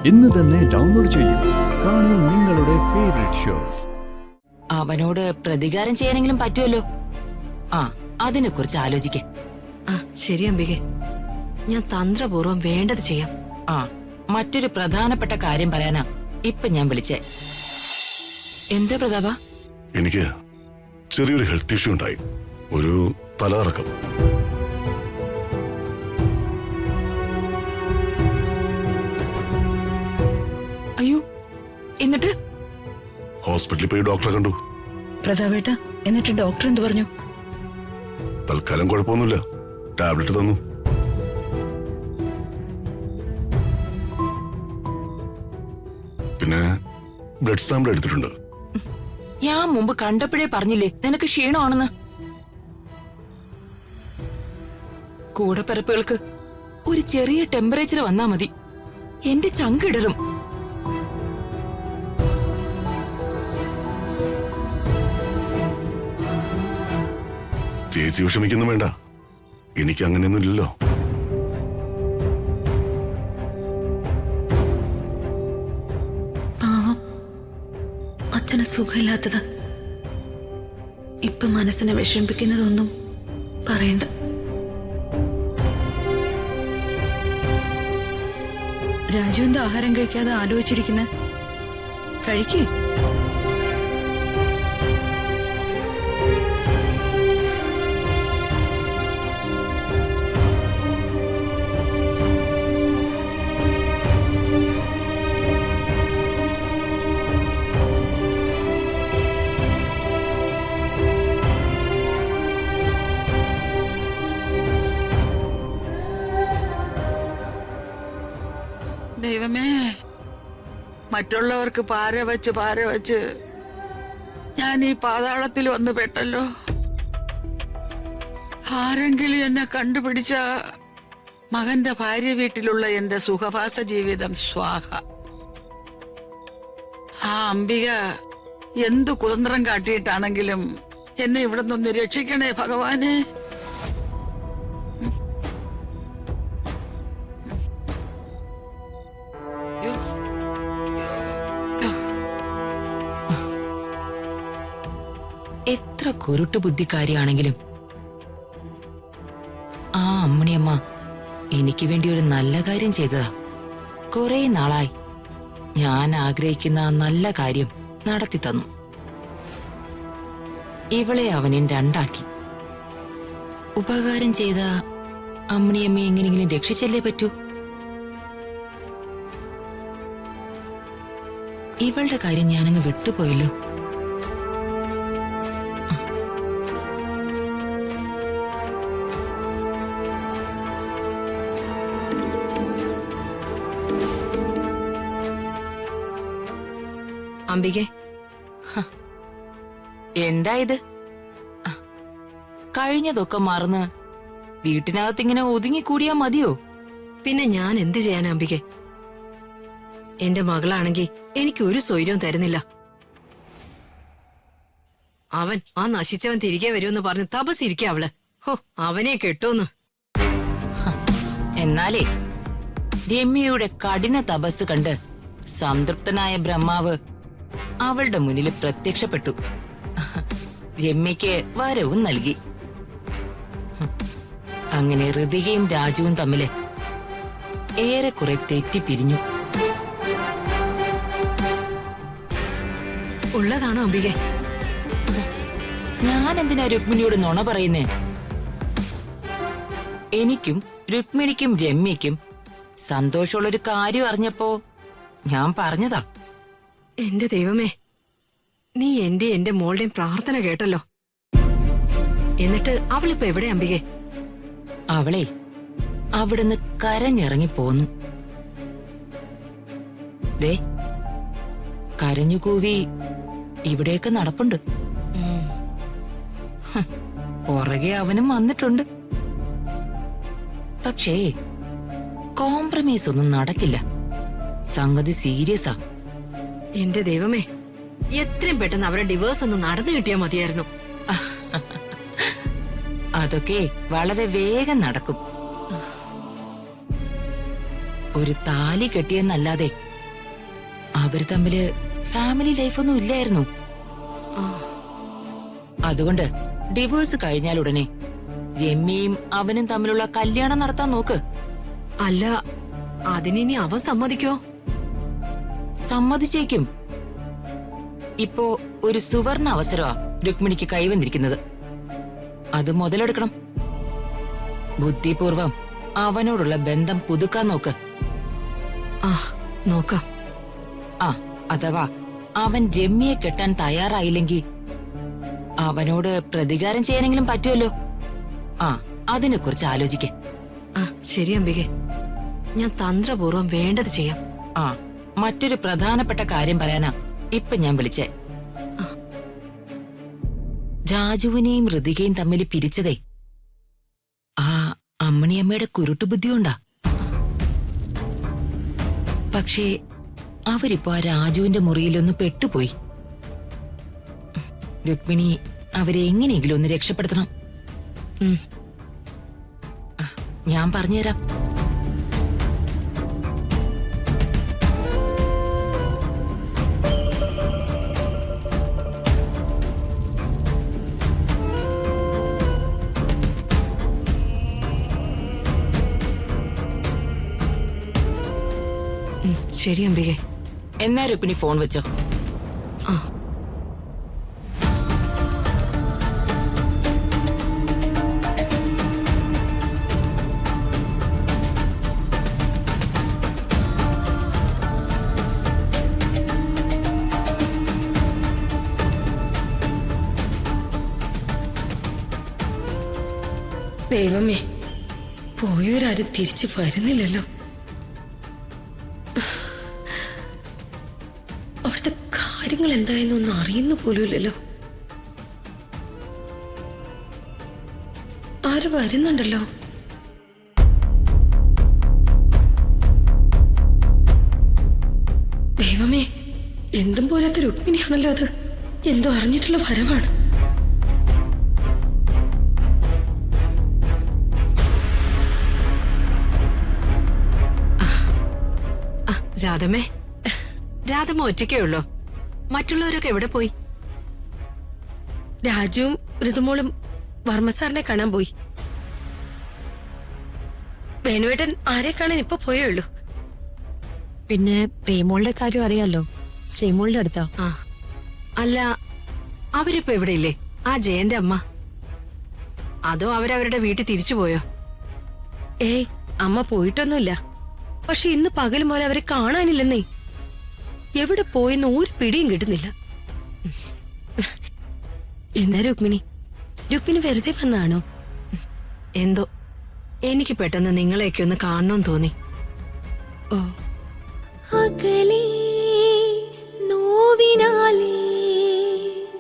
ഇന്ന് തന്നെ ഡൗൺലോഡ് ചെയ്യൂ. കാണൂ നിങ്ങളുടെ ഫേവറേറ്റ് ഷോസ്. അവനോട് പ്രതികാരം ചെയ്യാനെങ്കിലും പറ്റുമല്ലോ. അതിനെ കുറിച്ച് ആലോചിക്കേ. ശരി അംബികെ, ഞാൻ തന്ത്രപൂർവ്വം വേണ്ടത് ചെയ്യാം. മറ്റൊരു പ്രധാനപ്പെട്ട കാര്യം പറയാനാ ഇപ്പൊ ഞാൻ വിളിച്ചേ. എന്താ പ്രതാപ? എനിക്ക് ചെറിയൊരു ഹെൽത്ത് ഇഷ്യൂ ഉണ്ടായി. ഒരു തലകറക്കം. അയ്യോ, എന്നിട്ട്? ഹോസ്പിറ്റലിൽ പോയി ഡോക്ടറെ കണ്ടു. പ്രതാപേട്ട, എന്നിട്ട് ഡോക്ടർ എന്ത് പറഞ്ഞു? തൽക്കാലം കുഴപ്പമൊന്നുമില്ല, ടാബ്ലറ്റ് തന്നു. പിന്നെ ബ്ലഡ് സാമ്പിൾ എടുത്തിട്ടുണ്ട്. ഞാൻ മുമ്പ് കണ്ടപ്പോഴേ പറഞ്ഞില്ലേ നിനക്ക് ക്ഷീണമാണെന്ന്. കൂടപ്പിറപ്പുകൾക്ക് ഒരു ചെറിയ ടെമ്പറേച്ചർ വന്നാ മതി, എന്റെ ചങ്കിടറും. ചേച്ചി വിഷമിക്കൊന്നും വേണ്ട, എനിക്ക് അങ്ങനെയൊന്നും ഇല്ലല്ലോ. പാവം, അച്ഛന് സുഖമില്ലാത്തത് ഇപ്പൊ മനസ്സിനെ വിഷമിപ്പിക്കുന്നതൊന്നും പറയണ്ട. രാജു എന്താ ആഹാരം കഴിക്കാതെ ആലോചിച്ചിരിക്കുന്നെ? കഴിക്കേ. ദൈവമേ, മറ്റുള്ളവർക്ക് പാര വെച്ച് ഞാൻ ഈ പാതാളത്തിൽ വന്ന് പെട്ടല്ലോ. ആരെങ്കിലും എന്നെ കണ്ടുപിടിച്ച മകന്റെ ഭാര്യ വീട്ടിലുള്ള എന്റെ സുഖവാസ ജീവിതം സ്വാഹ. ആ അംബിക എന്തു കുതന്ത്രം കാട്ടിയിട്ടാണെങ്കിലും എന്നെ ഇവിടെ നിന്ന് രക്ഷിക്കണേ ഭഗവാനെ. എത്ര കുരുട്ടു ബുദ്ധിക്കാരിയാണെങ്കിലും ആ അമ്മണിയമ്മ എനിക്ക് വേണ്ടി ഒരു നല്ല കാര്യം ചെയ്തതാ. കുറെ നാളായി ഞാൻ ആഗ്രഹിക്കുന്ന ആ നല്ല കാര്യം നടത്തി തന്നു. ഇവളെ അവനും രണ്ടാക്കി. ഉപകാരം ചെയ്ത അമ്മണിയമ്മയെ എങ്ങനെയെങ്കിലും രക്ഷിച്ചല്ലേ പറ്റൂ. ഇവളുടെ കാര്യം ഞാനങ്ങ് വിട്ടുപോയല്ലോ. അംബികെ, എന്താ ഇത്? കഴിഞ്ഞതൊക്കെ മറന്ന് വീട്ടിനകത്തിങ്ങനെ ഒതുങ്ങിക്കൂടിയാ മതിയോ? പിന്നെ ഞാൻ എന്ത് ചെയ്യാനാ അംബികെ? എന്റെ മകളാണെങ്കി എനിക്ക് ഒരു സ്വൈര്യവും തരുന്നില്ല. അവൻ ആ നശിച്ചവൻ തിരികെ വരുമെന്ന് പറഞ്ഞ് തപസിരിക്ക അവള്. ഹോ, അവനെ കെട്ടോന്ന്. എന്നാലേ രമ്യയുടെ കഠിന തപസ് കണ്ട് സംതൃപ്തനായ ബ്രഹ്മാവ് അവളുടെ മുന്നിൽ പ്രത്യക്ഷപ്പെട്ടു. രമ്യയ്ക്ക് വരവും നൽകി. അങ്ങനെ ഋതികയും രാജുവും തമ്മില് ഏറെക്കുറെ തെറ്റിപ്പിരിഞ്ഞു. ഉള്ളതാണോ അംബികെ? ഞാൻ എന്തിനാ രുക്മിണിയോട് നുണ പറയുന്നേ? എനിക്കും രുക്മിണിക്കും രമ്യയ്ക്കും സന്തോഷമുള്ളൊരു കാര്യം അറിഞ്ഞപ്പോ ഞാൻ പറഞ്ഞതാ. എന്റെ ദൈവമേ, നീ എന്റെ മോളുടെയും പ്രാർത്ഥന കേട്ടല്ലോ. എന്നിട്ട് അവളിപ്പോ എവിടെ അംബികെ? അവളെ അവിടുന്ന് കരഞ്ഞിറങ്ങി പോന്നു. ദേ, കരഞ്ഞുകൂവി ഇവിടെയൊക്കെ നടപ്പുണ്ട്. പുറകെ അവനും വന്നിട്ടുണ്ട്. പക്ഷേ കോംപ്രമൈസ് ഒന്നും നടക്കില്ല. സംഗതി സീരിയസാ. എന്റെ ദൈവമേ, എത്രയും പെട്ടെന്ന് അവരുടെ ഡിവോഴ്സ് ഒന്ന് നടന്നു കിട്ടിയാ മതിയായിരുന്നു. അതൊക്കെ വളരെ വേഗം നടക്കും. ഒരു താലി കെട്ടിയെന്നല്ലാതെ അവര് തമ്മില് ഫാമിലി ലൈഫൊന്നും ഇല്ലായിരുന്നു. അതുകൊണ്ട് ഡിവോഴ്സ് കഴിഞ്ഞാൽ ഉടനെ രമ്യയും അവനും തമ്മിലുള്ള കല്യാണം നടത്താൻ നോക്ക്. അല്ല, അതിനി അവൻ സമ്മതിക്കോ? സമ്മതിച്ചേക്കും. ഇപ്പോ ഒരു സുവർണ അവസരമാ രുക്മിണിക്ക് കൈവന്നിരിക്കുന്നത്. അത് മുതലെടുക്കണം. ബുദ്ധിപൂർവം അവനോടുള്ള ബന്ധം പുതുക്കാൻ നോക്ക്. ആ, നോക്കാം. ആ, അഥവാ അവൻ രമ്യയെ കെട്ടാൻ തയ്യാറായില്ലെങ്കിൽ അവനോട് പ്രതികാരം ചെയ്യാനെങ്കിലും പറ്റുമല്ലോ. ആ, അതിനെക്കുറിച്ച് ആലോചിക്ക. ആ, ശരി അംബികെ, ഞാൻ തന്ത്രപൂർവം വേണ്ടത് ചെയ്യാം. ആ, മറ്റൊരു പ്രധാനപ്പെട്ട കാര്യം പറയാനാ ഇപ്പൊ ഞാൻ വിളിച്ചേ. രാജുവിനെയും ഋതികയും തമ്മിൽ പിരിച്ചതേ ആ അമ്മണിയമ്മയുടെ കുരുട്ടുബുദ്ധി കൊണ്ടാ. പക്ഷേ അവരിപ്പോ ആ രാജുവിന്റെ മുറിയിലൊന്ന് പെട്ടുപോയി. രുക്മിണി അവരെ എങ്ങനെയെങ്കിലും ഒന്ന് രക്ഷപ്പെടുത്തണം. ഞാൻ പറഞ്ഞുതരാം. ശരി അംബികെ. എന്നാ രുക്മിണി ഫോൺ വെച്ചോ. ആ, ദൈവമേ, പോയവരാരും തിരിച്ചു വരുന്നില്ലല്ലോ. അവിടുത്തെ കാര്യങ്ങൾ എന്തായെന്നൊന്നും അറിയുന്നു പോലുമില്ലല്ലോ. ആര് വരുന്നുണ്ടല്ലോ. ദൈവമേ, എന്തും പോലാത്ത രുക്മിണിയാണല്ലോ അത്. എന്തോ അറിഞ്ഞിട്ടുള്ള വരവാണ്. രാധമ്മേ, രാധമ്മ ഒറ്റയ്ക്കേ ഉള്ളോ? മറ്റുള്ളവരൊക്കെ എവിടെ പോയി? രാജുവും ഋതുമോളും വർമ്മസാറിനെ കാണാൻ പോയി. വേണുവേട്ടൻ ആരെ കാണാൻ ഇപ്പൊ പോയേ ഉള്ളൂ. പിന്നെ പ്രേമോളുടെ കാര്യം അറിയാലോ, ശ്രീമോളുടെ അടുത്താ. ആ, അല്ല, അവരിപ്പോ എവിടെ ഇല്ലേ? ആ ജയന്റെ അമ്മ. അതോ അവരവരുടെ വീട്ടിൽ തിരിച്ചു പോയോ? ഏയ്, അമ്മ പോയിട്ടൊന്നുമില്ല. പക്ഷെ ഇന്ന് പകൽ മുതൽ അവരെ കാണാനില്ലെന്നേ. എവിടെ പോയെന്ന് ഒരു പിടിയും കിട്ടുന്നില്ല. എന്താ രുക്മിണി വെറുതെ വന്നാണോ? എന്തോ എനിക്ക് പെട്ടെന്ന് നിങ്ങളെയൊക്കെ ഒന്ന് കാണണമെന്ന് തോന്നി. ഓ, അകലേ